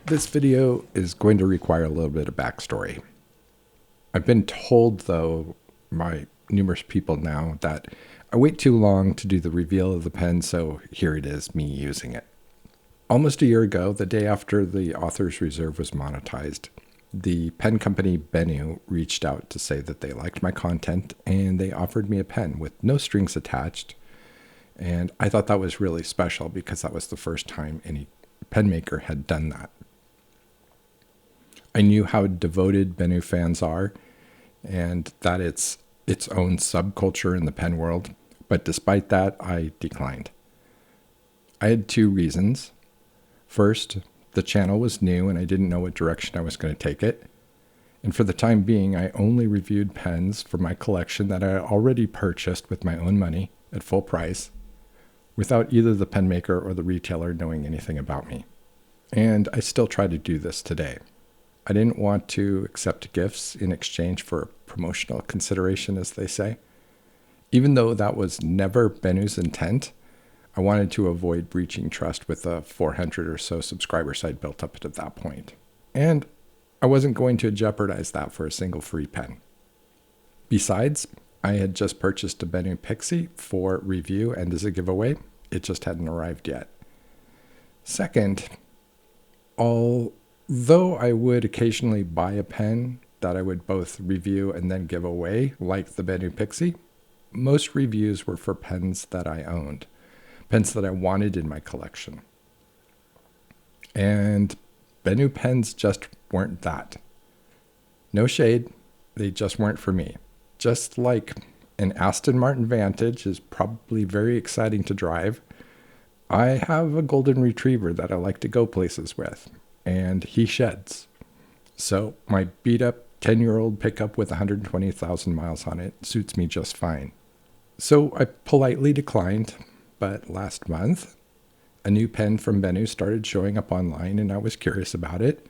This video is going to require a little bit of backstory. I've been told, though, by numerous people now that I wait too long to do the reveal of the pen, so here it is, me using it. Almost a year ago, the day after the Author's Reserve was monetized, the pen company Bennu reached out to say that they liked my content and they offered me a pen with no strings attached. And I thought that was really special because that was the first time any pen maker had done that. I knew how devoted Bennu fans are and that it's its own subculture in the pen world, but despite that, I declined. I had two reasons. First, the channel was new and I didn't know what direction I was going to take it. And for the time being, I only reviewed pens for my collection that I already purchased with my own money at full price, without either the pen maker or the retailer knowing anything about me. And I still try to do this today. I didn't want to accept gifts in exchange for promotional consideration, as they say. Even though that was never Bennu's intent, I wanted to avoid breaching trust with the 400 or so subscribers I'd built up at that point. And I wasn't going to jeopardize that for a single free pen. Besides, I had just purchased a Bennu Pixie for review and as a giveaway. It just hadn't arrived yet. Second, although I would occasionally buy a pen that I would both review and then give away, like the Bennu Pixie, most reviews were for pens that I owned, pens that I wanted in my collection. And Bennu pens just weren't that. No shade, they just weren't for me. Just like an Aston Martin Vantage is probably very exciting to drive, I have a golden retriever that I like to go places with, and he sheds. So my beat-up 10-year-old pickup with 120,000 miles on it suits me just fine. So I politely declined, but last month, a new pen from Bennu started showing up online and I was curious about it.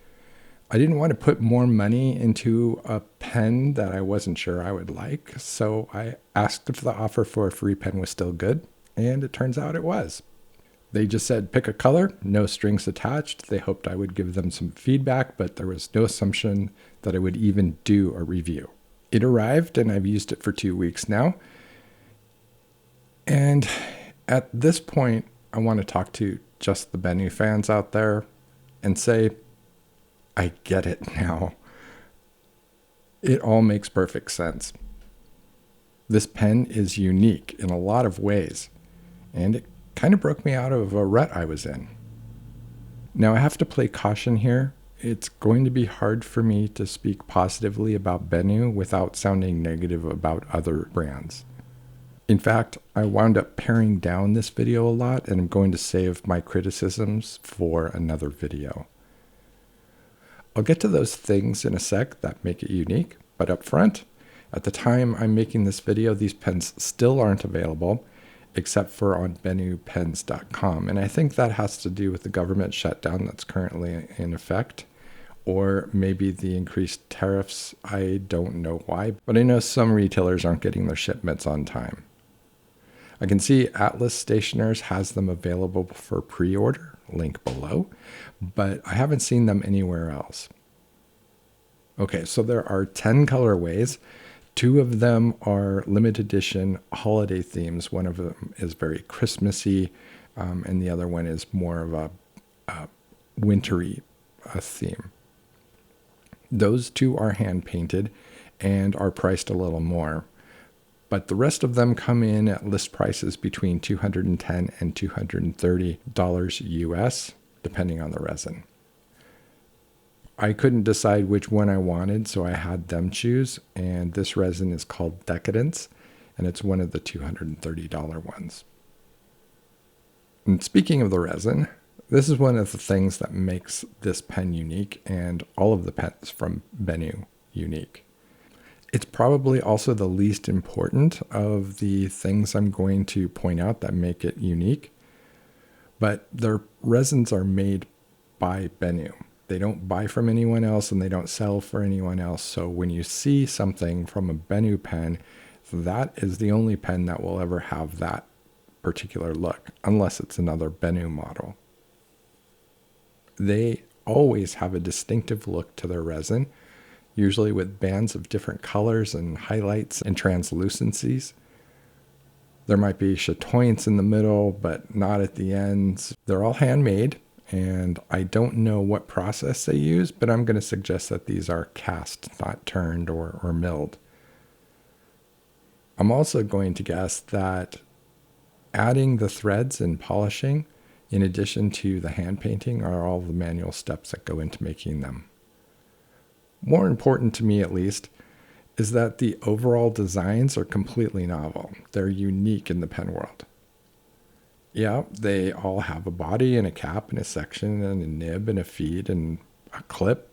I didn't want to put more money into a pen that I wasn't sure I would like, so I asked if the offer for a free pen was still good, and it turns out it was. They just said pick a color, no strings attached. They hoped I would give them some feedback, but there was no assumption that I would even do a review. It arrived and I've used it for 2 weeks now. And at this point, I want to talk to just the Bennu fans out there and say, I get it now. It all makes perfect sense. This pen is unique in a lot of ways, and it kind of broke me out of a rut I was in. Now I have to play caution here. It's going to be hard for me to speak positively about Bennu without sounding negative about other brands. In fact, I wound up paring down this video a lot, and I'm going to save my criticisms for another video. I'll get to those things in a sec that make it unique, but up front, at the time I'm making this video, these pens still aren't available, except for on BennuPens.com, and I think that has to do with the government shutdown that's currently in effect, or maybe the increased tariffs. I don't know why, but I know some retailers aren't getting their shipments on time. I can see Atlas Stationers has them available for pre-order, link below, but I haven't seen them anywhere else. Okay, so there are 10 colorways. 2 of them are limited edition holiday themes. One of them is very Christmassy, and the other one is more of a wintry theme. Those 2 are hand painted and are priced a little more. But the rest of them come in at list prices between $210 and $230 US, depending on the resin. I couldn't decide which one I wanted, so I had them choose, and this resin is called Decadence, and it's one of the $230 ones. And speaking of the resin, this is one of the things that makes this pen unique and all of the pens from Bennu unique. It's probably also the least important of the things I'm going to point out that make it unique, but their resins are made by Bennu. They don't buy from anyone else and they don't sell for anyone else. So when you see something from a Bennu pen, that is the only pen that will ever have that particular look, unless it's another Bennu model. They always have a distinctive look to their resin, usually with bands of different colors and highlights and translucencies. There might be chatoyance in the middle, but not at the ends. They're all handmade, and I don't know what process they use, but I'm going to suggest that these are cast, not turned or milled. I'm also going to guess that adding the threads and polishing, in addition to the hand painting, are all the manual steps that go into making them. More important to me, at least, is that the overall designs are completely novel. They're unique in the pen world. Yeah, they all have a body and a cap and a section and a nib and a feed and a clip,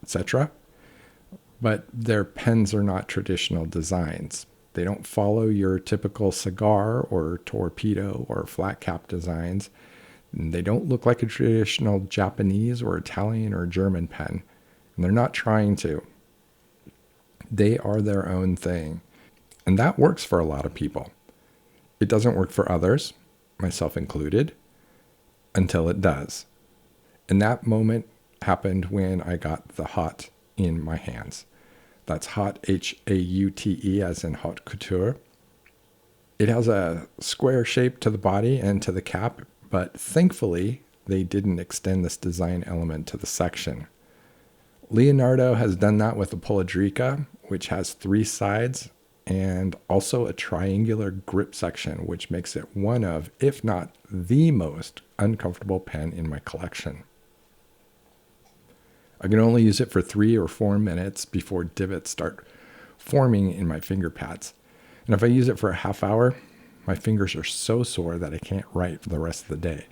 etc. But their pens are not traditional designs. They don't follow your typical cigar or torpedo or flat cap designs. They don't look like a traditional Japanese or Italian or German pen. And they're not trying to. They are their own thing. And that works for a lot of people. It doesn't work for others, myself included, until it does. And that moment happened when I got the Haute in my hands. That's Haute, H-A-U-T-E, as in haute couture. It has a square shape to the body and to the cap, but thankfully they didn't extend this design element to the section. Leonardo has done that with the Poliedrica, which has 3 sides, and also a triangular grip section, which makes it one of, if not the most uncomfortable pen in my collection. I can only use it for 3 or 4 minutes before divots start forming in my finger pads. And if I use it for a half hour, my fingers are so sore that I can't write for the rest of the day.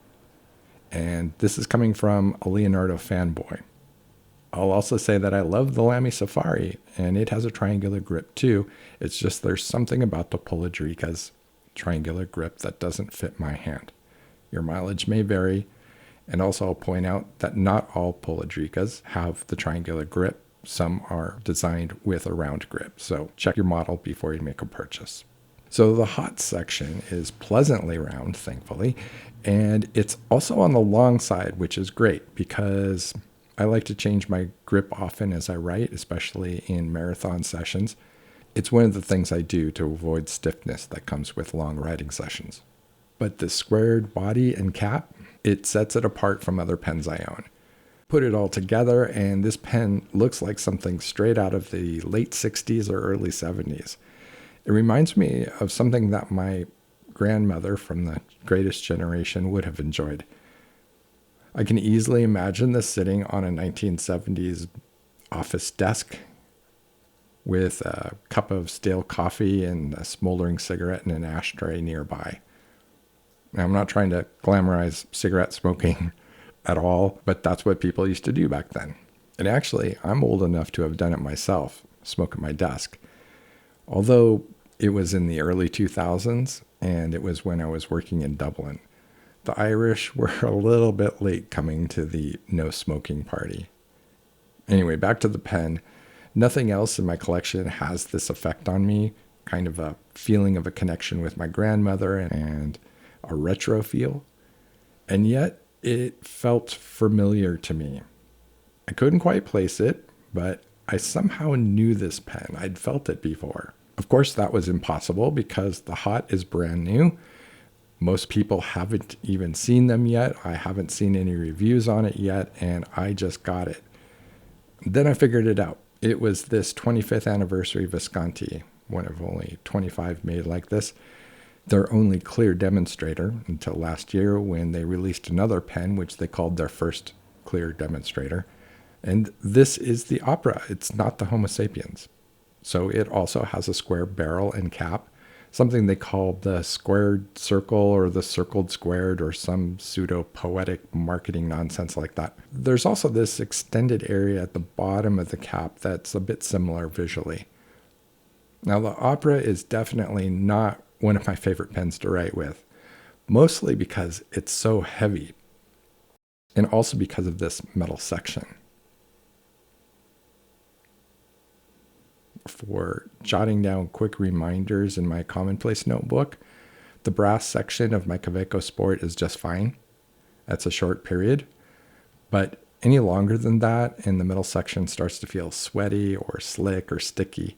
And this is coming from a Leonardo fanboy. I'll also say that I love the Lamy Safari, and it has a triangular grip too. It's just there's something about the Poliedrica's triangular grip that doesn't fit my hand. Your mileage may vary, and also I'll point out that not all Poliedricas have the triangular grip. Some are designed with a round grip, so check your model before you make a purchase. So the Haute section is pleasantly round, thankfully, and it's also on the long side, which is great because I like to change my grip often as I write, especially in marathon sessions. It's one of the things I do to avoid stiffness that comes with long writing sessions. But the squared body and cap, it sets it apart from other pens I own. Put it all together, and this pen looks like something straight out of the late 60s or early 70s. It reminds me of something that my grandmother from the Greatest Generation would have enjoyed. I can easily imagine this sitting on a 1970s office desk with a cup of stale coffee and a smoldering cigarette and an ashtray nearby. Now, I'm not trying to glamorize cigarette smoking at all, but that's what people used to do back then. And actually, I'm old enough to have done it myself, smoke at my desk. Although it was in the early 2000s, and it was when I was working in Dublin. The Irish were a little bit late coming to the no smoking party. Anyway, back to the pen. Nothing else in my collection has this effect on me, kind of a feeling of a connection with my grandmother and a retro feel. And yet it felt familiar to me. I couldn't quite place it, but I somehow knew this pen. I'd felt it before. Of course, that was impossible because the Haute is brand new. Most people haven't even seen them yet. I haven't seen any reviews on it yet, and I just got it. Then I figured it out. It was this 25th anniversary Visconti, one of only 25 made like this. Their only clear demonstrator until last year when they released another pen, which they called their first clear demonstrator. And this is the Opera. It's not the Homo sapiens. So it also has a square barrel and cap, something they call the squared circle or the circled squared or some pseudo-poetic marketing nonsense like that. There's also this extended area at the bottom of the cap that's a bit similar visually. Now, the Opera is definitely not one of my favorite pens to write with, mostly because it's so heavy, and also because of this metal section. For jotting down quick reminders in my commonplace notebook, the brass section of my Kaweco Sport is just fine. That's a short period. But Any longer than that, and the middle section starts to feel sweaty or slick or sticky.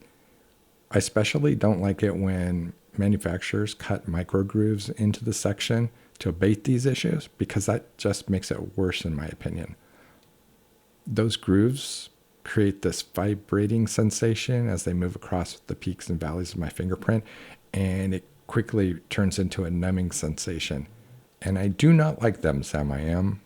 I especially don't like it when manufacturers cut micro grooves into the section to abate these issues, because that just makes it worse in my opinion. Those grooves create this vibrating sensation as they move across the peaks and valleys of my fingerprint, and it quickly turns into a numbing sensation. And I do not like them, Sam I am.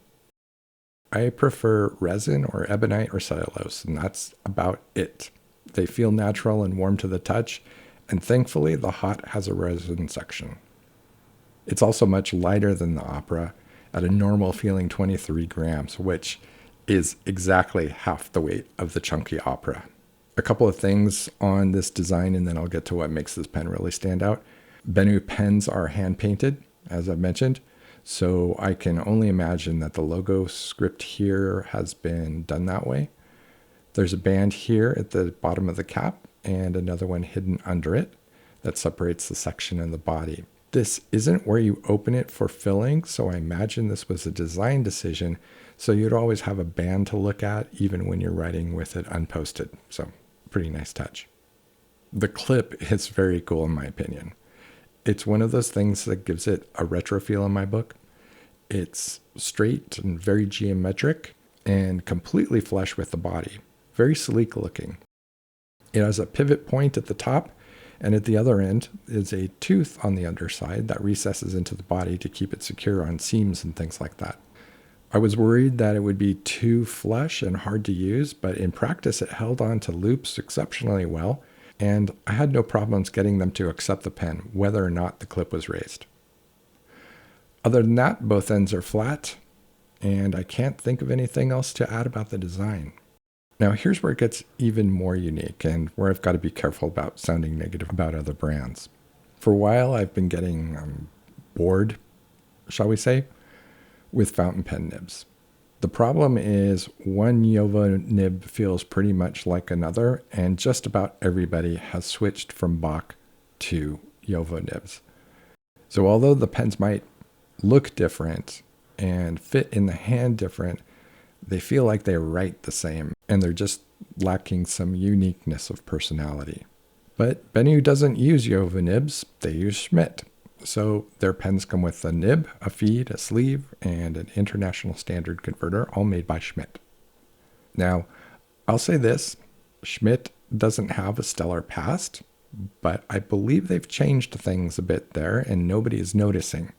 I prefer resin or ebonite or cellulose, and that's about it. They feel natural and warm to the touch, and thankfully the Haute has a resin section. It's also much lighter than the Opera at a normal feeling 23 grams, which is exactly half the weight of the chunky Opera. A couple of things on this design, and then I'll get to what makes this pen really stand out. Bennu pens are hand painted, as I've mentioned, so I can only imagine that the logo script here has been done that way. There's a band here at the bottom of the cap and another one hidden under it that separates the section and the body. This isn't where you open it for filling, so I imagine this was a design decision, so you'd always have a band to look at even when you're writing with it unposted. So pretty nice touch. The clip is very cool in my opinion. It's one of those things that gives it a retro feel in my book. It's straight and very geometric and completely flush with the body. Very sleek looking. It has a pivot point at the top, and at the other end is a tooth on the underside that recesses into the body to keep it secure on seams and things like that. I was worried that it would be too flush and hard to use, but in practice it held on to loops exceptionally well, and I had no problems getting them to accept the pen, whether or not the clip was raised. Other than that, both ends are flat, and I can't think of anything else to add about the design. Now here's where it gets even more unique and where I've got to be careful about sounding negative about other brands. For a while I've been getting bored, shall we say, with fountain pen nibs. The problem is one JoWo nib feels pretty much like another, and just about everybody has switched from Bock to JoWo nibs. So although the pens might look different and fit in the hand different, they feel like they write the same, and they're just lacking some uniqueness of personality. But Bennu doesn't use JoWo nibs, they use Schmidt. So their pens come with a nib, a feed, a sleeve, and an international standard converter, all made by Schmidt. Now, I'll say this, Schmidt doesn't have a stellar past, but I believe they've changed things a bit there and nobody is noticing.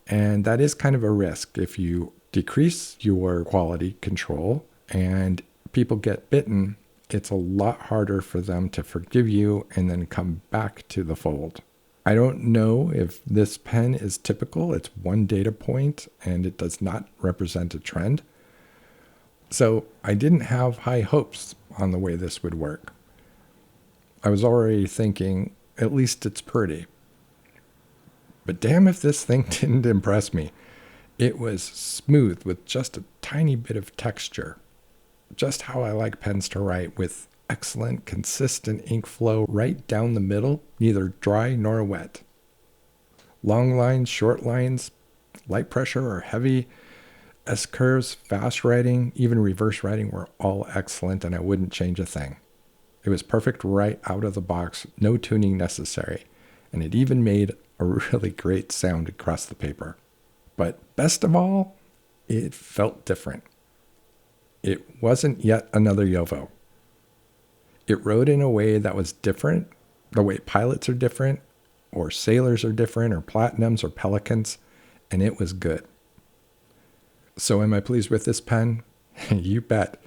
And that is kind of a risk if you decrease your quality control and people get bitten, it's a lot harder for them to forgive you and then come back to the fold. I don't know if this pen is typical. It's one data point and it does not represent a trend. So I didn't have high hopes on the way this would work. I was already thinking, at least it's pretty. But damn if this thing didn't impress me. It was smooth with just a tiny bit of texture. Just how I like pens to write, with excellent, consistent ink flow right down the middle, neither dry nor wet. Long lines, short lines, light pressure or heavy, S-curves, fast writing, even reverse writing were all excellent, and I wouldn't change a thing. It was perfect right out of the box, no tuning necessary, and it even made a really great sound across the paper. But best of all, it felt different. It wasn't yet another JoWo. It wrote in a way that was different, the way pilots are different, or sailors are different, or platinums, or pelicans, and it was good. So am I pleased with this pen? You bet.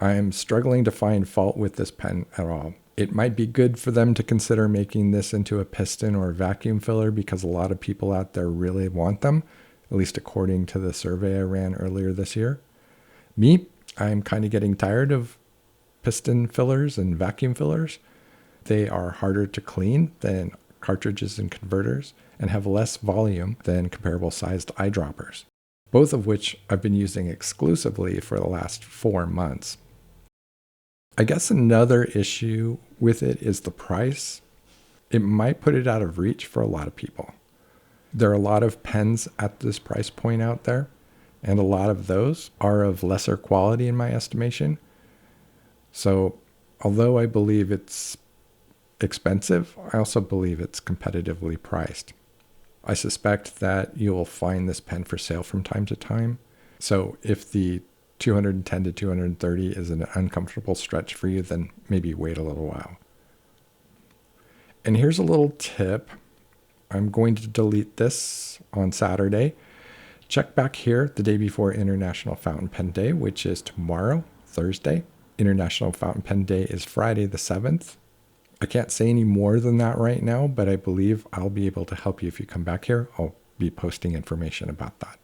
I'm struggling to find fault with this pen at all. It might be good for them to consider making this into a piston or a vacuum filler because a lot of people out there really want them, at least according to the survey I ran earlier this year. Me, I'm kind of getting tired of piston fillers and vacuum fillers. They are harder to clean than cartridges and converters and have less volume than comparable sized eyedroppers, both of which I've been using exclusively for the last 4 months. I guess another issue with it is the price. It might put it out of reach for a lot of people. There are a lot of pens at this price point out there, And a lot of those are of lesser quality in my estimation. So although I believe it's expensive, I also believe it's competitively priced. I suspect that you'll find this pen for sale from time to time. So if the 210 to 230 is an uncomfortable stretch for you, then maybe wait a little while. And here's a little tip. I'm going to delete this on Saturday. Check back here the day before International Fountain Pen Day, which is tomorrow, Thursday. International Fountain Pen Day is Friday the 7th. I can't say any more than that right now, but I believe I'll be able to help you if you come back here. I'll be posting information about that.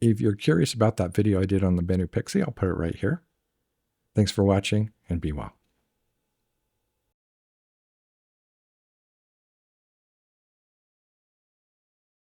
If you're curious about that video I did on the Bennu Pixie, I'll put it right here. Thanks for watching and be well.